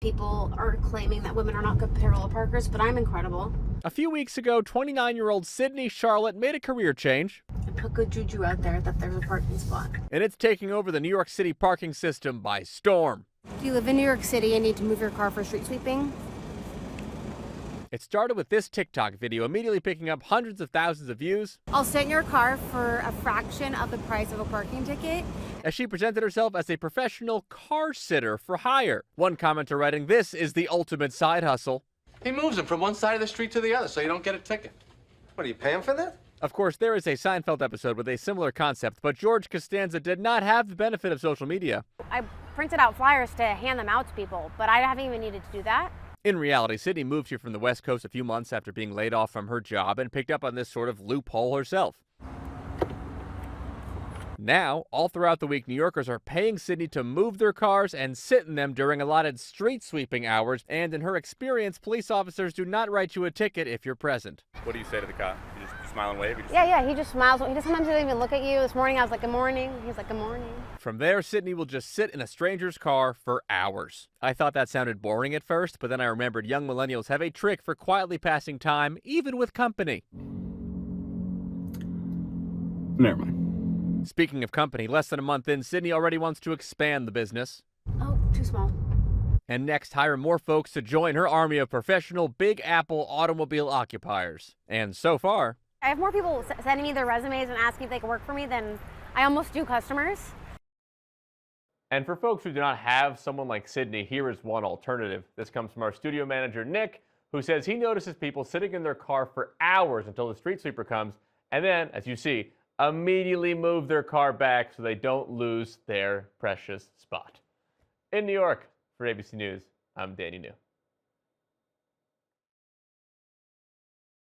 People are claiming that women are not good parallel parkers, but I'm incredible. A few weeks ago, 29-year-old Sydney Charlet made a career change. I put good juju out there that there's a parking spot. And it's taking over the New York City parking system by storm. Do you live in New York City and need to move your car for street sweeping? It started with this TikTok video, immediately picking up hundreds of thousands of views. I'll sit in your car for a fraction of the price of a parking ticket. As she presented herself as a professional car sitter for hire. One commenter writing, "This is the ultimate side hustle." He moves them from one side of the street to the other so you don't get a ticket. What, are you paying for that? Of course, there is a Seinfeld episode with a similar concept, but George Costanza did not have the benefit of social media. I printed out flyers to hand them out to people, but I haven't even needed to do that. In reality, Sydney moved here from the West Coast a few months after being laid off from her job and picked up on this sort of loophole herself. Now, all throughout the week, New Yorkers are paying Sydney to move their cars and sit in them during allotted street sweeping hours, and in her experience, police officers do not write you a ticket if you're present. What do you say to the cop? You just smile and wave? Yeah, he just smiles. He just sometimes doesn't even look at you. This morning I was like, good morning. He's like, good morning. From there, Sydney will just sit in a stranger's car for hours. I thought that sounded boring at first, but then I remembered young millennials have a trick for quietly passing time, even with company. Never mind. Speaking of company, less than a month in, Sydney already wants to expand the business. Oh, too small. And next, hire more folks to join her army of professional Big Apple automobile occupiers. And so far, I have more people sending me their resumes and asking if they can work for me than I almost do customers. and for folks who do not have someone like Sydney, here is one alternative. This comes from our studio manager, Nick, who says he notices people sitting in their car for hours until the street sweeper comes, and then, as you see, immediately move their car back so they don't lose their precious spot. In New York, for ABC News, I'm Danny New.